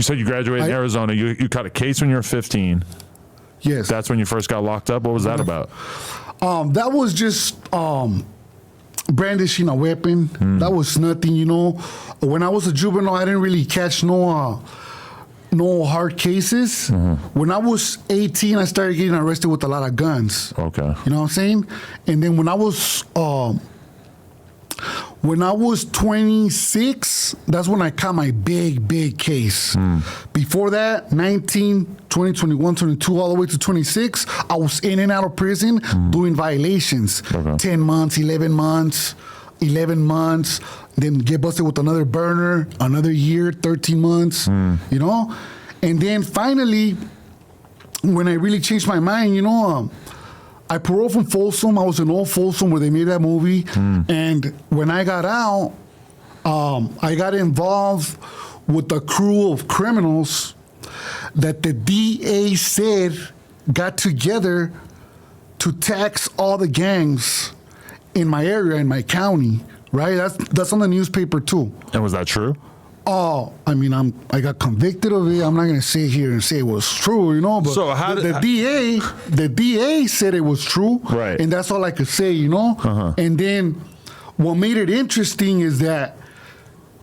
you said you graduated in Arizona. You caught a case when you were 15. Yes. That's when you first got locked up? What was that about? That was just brandishing a weapon. That was nothing, you know. When I was a juvenile, I didn't really catch no hard cases. When I was 18, I started getting arrested with a lot of guns. Okay. You know what I'm saying? And then when I was 26, that's when I caught my big case. Before that, 19, 20, 21, 22, all the way to 26, I was in and out of prison doing violations. 10 months, 11 months, then get busted with another burner, another year, 13 months, you know? And then finally, when I really changed my mind, you know, I paroled from Folsom. I was in old Folsom where they made that movie. And when I got out, I got involved with a crew of criminals that the DA said got together to tax all the gangs in my area, in my county, right? That's on the newspaper too. And was that true? Oh, I mean, I got convicted of it. I'm not gonna sit here and say it was true, you know. But so how the DA said it was true, right? And that's all I could say, you know. And then what made it interesting is that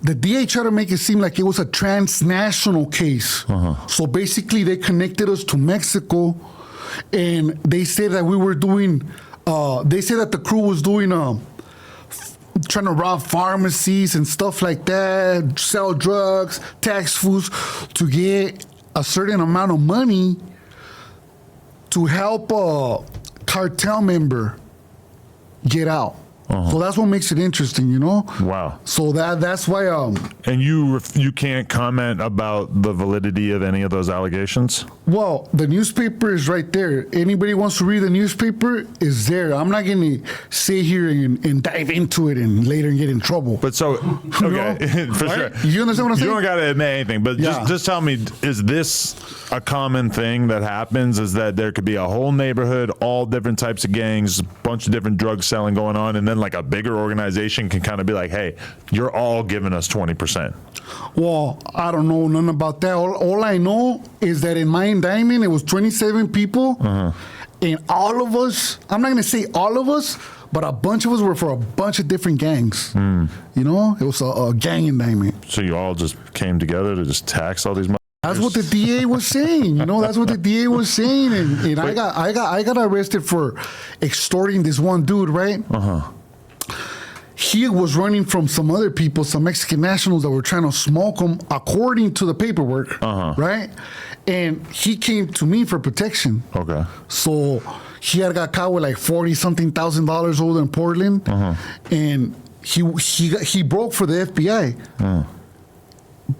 the DA tried to make it seem like it was a transnational case. So basically, they connected us to Mexico, and they said that we were doing. They said that the crew was doing trying to rob pharmacies and stuff like that, sell drugs, tax foods, to get a certain amount of money to help a cartel member get out. So that's what makes it interesting, you know? Wow. So that's why... And you can't comment about the validity of any of those allegations? Well, the newspaper is right there. Anybody wants to read the newspaper is there. I'm not going to sit here and dive into it and later get in trouble. But so, okay, for right? sure. You understand what I'm saying? You don't got to admit anything, but just tell me, is this a common thing that happens, is that there could be a whole neighborhood, all different types of gangs, a bunch of different drug selling going on, and then like a bigger organization can kind of be like, hey, you're all giving us 20%. Well, I don't know nothing about that. All I know is that in my indictment, it was 27 people, and all of us, I'm not going to say all of us, but a bunch of us were for a bunch of different gangs. You know, it was a gang indictment. So you all just came together to just tax all these. That's what the DA was saying. You know, that's what the DA was saying, and I got arrested for extorting this one dude, right? He was running from some other people, some Mexican nationals that were trying to smoke him according to the paperwork, right? And he came to me for protection. Okay. So he had got caught with like $40,000 over in Portland, and he broke for the FBI,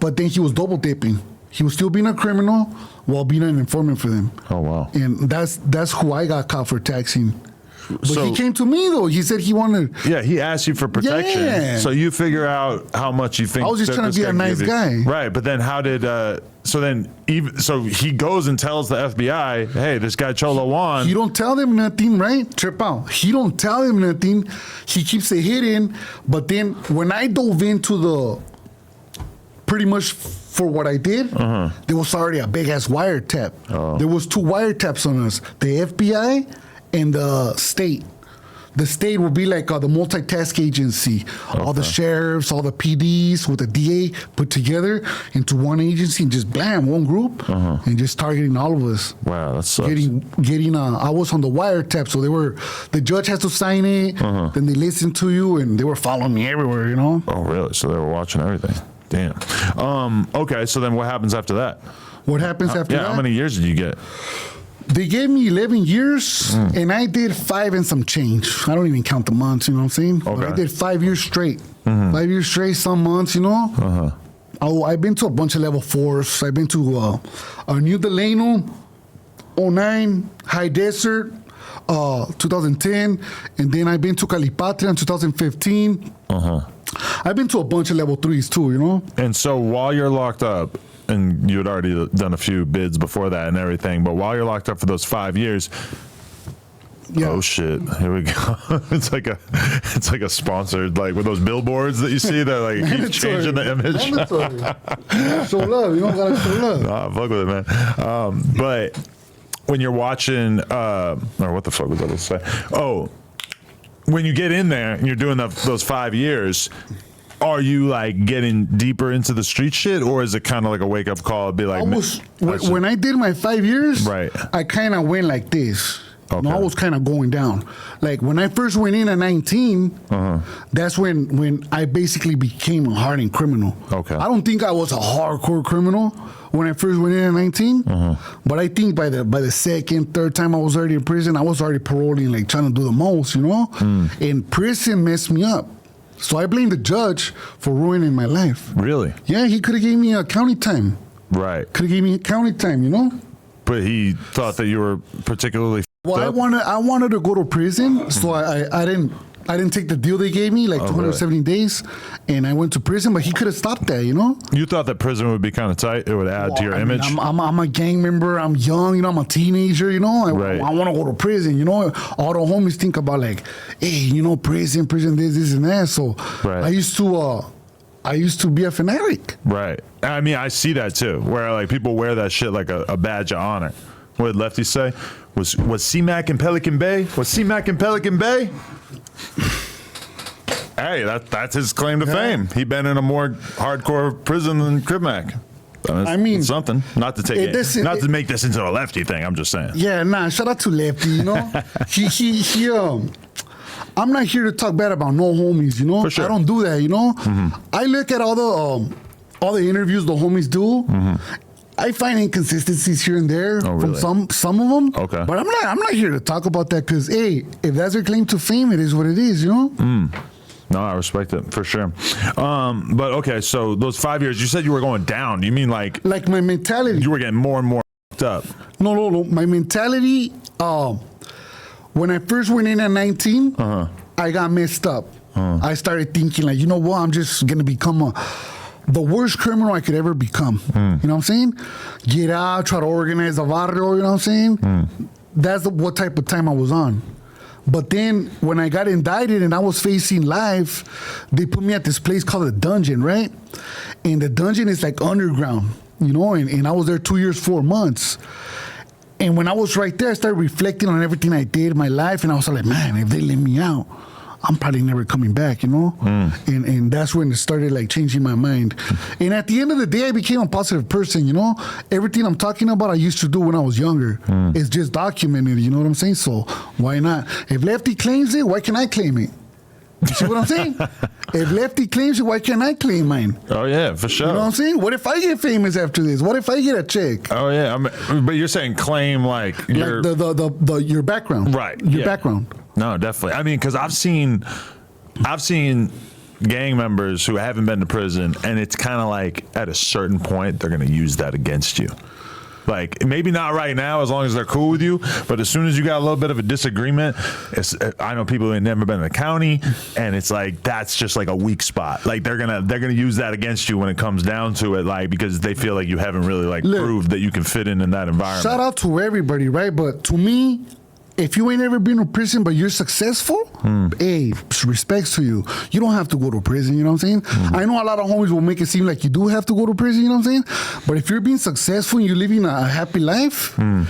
but then he was double dipping. He was still being a criminal while being an informant for them. Oh wow! And that's who I got caught for taxing. But so, he came to me though. He said he wanted. Yeah, he asked you for protection. Yeah. So you figure out how much you think. I was just trying to be a nice guy, right? But then how did? So he goes and tells the FBI, "Hey, this guy Cholo Juan." He don't tell them nothing, right? Trip out. He don't tell them nothing. He keeps it hidden. But then when I dove into the, pretty much for what I did, there was already a big ass wiretap. There was 2 wiretaps on us: the FBI and the state. The state would be like the multitask agency. All the sheriffs, all the PDs with the DA put together into one agency and just blam, one group, and just targeting all of us. Wow, that sucks. Getting I was on the wiretap, so the judge has to sign it, then they listen to you, and they were following me everywhere, you know? Oh, really? So they were watching everything. Damn. Okay, so then what happens after that? What happens after that? Yeah, how many years did you get? They gave me 11 years, and I did 5 and some change. I don't even count the months, you know what I'm saying? Okay. But I did 5 years straight. 5 years straight, some months, you know? I've been to a bunch of level 4s. I've been to New Delano, 09, High Desert, 2010, and then I've been to Calipatria in 2015. I've been to a bunch of level 3s too, you know? And so while you're locked up, and you had already done a few bids before that and everything, but while you're locked up for those 5 years, Yeah. Oh shit! Here we go. It's like a sponsored, like with those billboards that you see that like keep changing the image. Show love, you don't gotta show love. Nah, fuck with it, man. But when you're watching, or what the fuck was I going to say? Oh, when you get in there and you're doing those 5 years, are you like getting deeper into the street shit, or is it kind of like a wake up call? Be like, when I did my 5 years, right? I kind of went like this. Okay. I was kind of going down. Like when I first went in at 19, that's when I basically became a hardened criminal. Okay. I don't think I was a hardcore criminal when I first went in at 19, but I think by the second, third time I was already in prison, I was already paroling, like trying to do the most, you know? And prison messed me up. So I blame the judge for ruining my life. Really? Yeah, he could have gave me a county time. Right. Could have gave me a county time, you know? But he thought that you were particularly. Well, I wanted to go to prison, so I didn't take the deal they gave me, like 270 days, and I went to prison. But he could have stopped that, you know. You thought that prison would be kind of tight; it would add to your image. I'm a gang member. I'm young, you know. I'm a teenager, you know. I want to go to prison, you know. All the homies think about like, hey, you know, prison, this, and that. So I used to be a fanatic. Right. I mean, I see that too, where like people wear that shit like a badge of honor. What did Lefty say? Was C-Mac in Pelican Bay? Was C-Mac in Pelican Bay? Hey, that's his claim to fame. He been in a more hardcore prison than Crib Mac. I mean, it's something. Not to to make this into a Lefty thing. I'm just saying. Yeah, nah. Shout out to Lefty. You know, he I'm not here to talk bad about no homies. You know, For sure. I don't do that. You know, I look at all the interviews the homies do. I find inconsistencies here and there from some of them. Okay. But I'm not here to talk about that because, hey, if that's their claim to fame, it is what it is, you know? No, I respect it for sure. But okay, so those 5 years, you said you were going down. You mean like my mentality? You were getting more and more fucked up. No. My mentality, when I first went in at 19, I got messed up. I started thinking like, you know what, I'm just going to become the worst criminal I could ever become. You know what I'm saying? Get out, try to organize a barrio, you know what I'm saying? That's what type of time I was on. But then when I got indicted and I was facing life, they put me at this place called the dungeon, right? And the dungeon is like underground, you know, and I was there 2 years, 4 months. And when I was right there, I started reflecting on everything I did in my life, and I was like, man, if they let me out, I'm probably never coming back, you know? And that's when it started like changing my mind. And at the end of the day, I became a positive person, you know? Everything I'm talking about, I used to do when I was younger. It's just documented, you know what I'm saying? So why not? If Lefty claims it, why can't I claim it? You see what I'm saying? If Lefty claims it, why can't I claim mine? Oh, yeah, for sure. You know what I'm saying? What if I get famous after this? What if I get a check? Oh, yeah. But you're saying claim like your... Like your background. Right. Your background. No, definitely. I mean, because I've seen gang members who haven't been to prison, and it's kind of like at a certain point, they're going to use that against you. Like, maybe not right now, as long as they're cool with you, but as soon as you got a little bit of a disagreement, I know people who have never been in the county, and it's like, that's just like a weak spot. Like, they're gonna use that against you when it comes down to it, like, because they feel like you haven't really, like, proved that you can fit in that environment. Shout out to everybody, right? But to me, if you ain't ever been to prison but you're successful, hey, respects to you. You don't have to go to prison, you know what I'm saying? I know a lot of homies will make it seem like you do have to go to prison, you know what I'm saying? But if you're being successful and you're living a happy life, and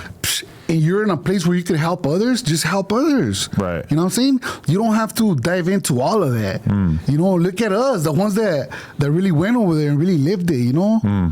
you're in a place where you can help others, just help others. Right. You know what I'm saying? You don't have to dive into all of that. You know, look at us, the ones that really went over there and really lived it, you know?